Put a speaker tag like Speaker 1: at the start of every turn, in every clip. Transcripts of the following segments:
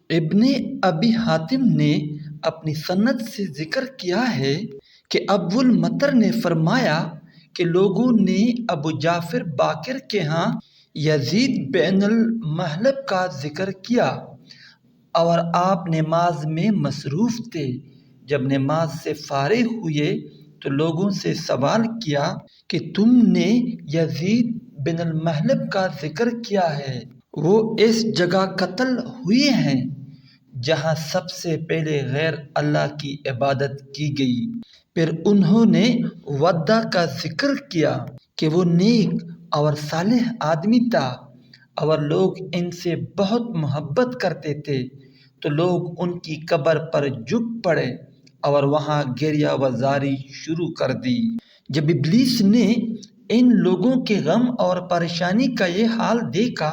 Speaker 1: ابن ابی حاتم نے اپنی سند سے ذکر کیا ہے کہ ابو المطر نے فرمایا کہ لوگوں نے ابو جعفر باقر کے ہاں یزید بن المحلب کا ذکر کیا اور آپ نماز میں مصروف تھے۔ جب نماز سے فارغ ہوئے تو لوگوں سے سوال کیا کہ تم نے یزید بن المحلب کا ذکر کیا ہے، وہ اس جگہ قتل ہوئے ہیں جہاں سب سے پہلے غیر اللہ کی عبادت کی گئی۔ پھر انہوں نے ودہ کا ذکر کیا کہ وہ نیک اور صالح آدمی تھا اور لوگ ان سے بہت محبت کرتے تھے، تو لوگ ان کی قبر پر جھک پڑے اور وہاں گریہ وزاری شروع کر دی۔ جب ابلیس نے ان لوگوں کے غم اور پریشانی کا یہ حال دیکھا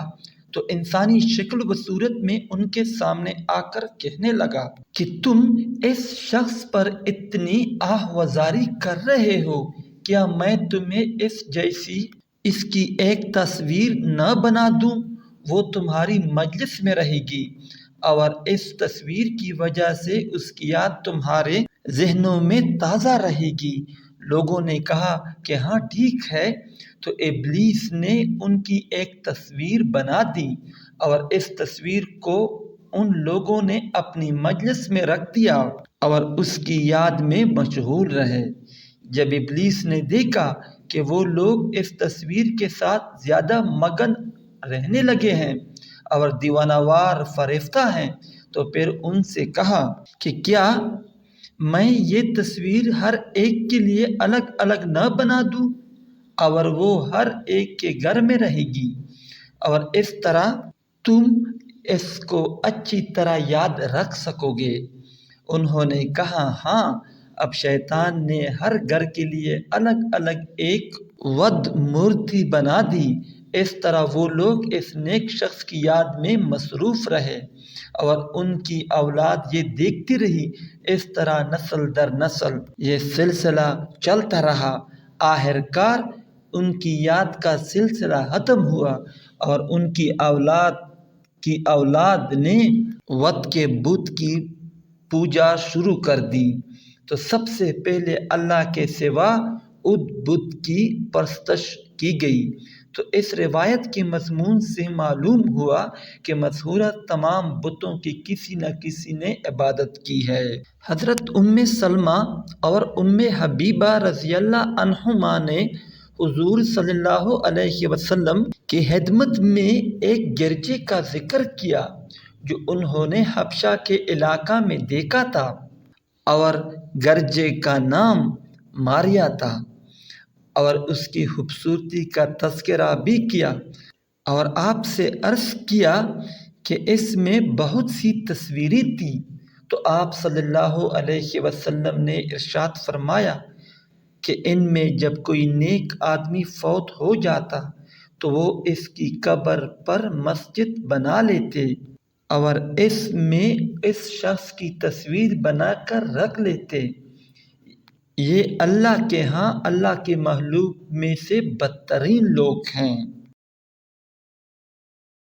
Speaker 1: تو انسانی شکل و صورت میں ان کے سامنے آ کر کہنے لگا کہ تم اس شخص پر اتنی آہ وزاری کر رہے ہو، کیا میں تمہیں اس جیسی اس کی ایک تصویر نہ بنا دوں؟ وہ تمہاری مجلس میں رہے گی اور اس تصویر کی وجہ سے اس کی یاد تمہارے ذہنوں میں تازہ رہے گی۔ لوگوں نے کہا کہ ہاں ٹھیک ہے، تو ابلیس نے ان کی ایک تصویر بنا دی اور اس تصویر کو ان لوگوں نے اپنی مجلس میں رکھ دیا اور اس کی یاد میں مشغول رہے۔ جب ابلیس نے دیکھا کہ وہ لوگ اس تصویر کے ساتھ زیادہ مگن رہنے لگے ہیں اور دیوانہ وار فریفتہ ہیں، تو پھر ان سے کہا کہ کیا میں یہ تصویر ہر ایک کے لیے الگ الگ نہ بنا دوں اور وہ ہر ایک کے گھر میں رہے گی اور اس طرح تم اس کو اچھی طرح یاد رکھ سکو گے۔ انہوں نے کہا ہاں۔ اب شیطان نے ہر گھر کے لیے الگ الگ ایک ود مورتی بنا دی۔ اس طرح وہ لوگ اس نیک شخص کی یاد میں مصروف رہے اور ان کی اولاد یہ دیکھتی رہی۔ اس طرح نسل در نسل یہ سلسلہ چلتا رہا۔ آخر کار ان کی یاد کا سلسلہ ختم ہوا اور ان کی اولاد نے ود کے بت کی پوجا شروع کر دی۔ تو سب سے پہلے اللہ کے سوا اس بت کی پرستش کی گئی۔ تو اس روایت کے مضمون سے معلوم ہوا کہ مذکورہ تمام بتوں کی کسی نہ کسی نے عبادت کی ہے۔ حضرت ام سلمہ اور ام حبیبہ رضی اللہ عنہما نے حضور صلی اللہ علیہ وسلم کی خدمت میں ایک گرجے کا ذکر کیا جو انہوں نے حبشہ کے علاقہ میں دیکھا تھا، اور گرجے کا نام ماریا تھا، اور اس کی خوبصورتی کا تذکرہ بھی کیا، اور آپ سے عرض کیا کہ اس میں بہت سی تصویریں تھیں۔ تو آپ صلی اللہ علیہ وسلم نے ارشاد فرمایا کہ ان میں جب کوئی نیک آدمی فوت ہو جاتا تو وہ اس کی قبر پر مسجد بنا لیتے اور اس میں اس شخص کی تصویر بنا کر رکھ لیتے۔ یہ اللہ کے ہاں اللہ کے محبوب میں سے بدترین لوگ ہیں۔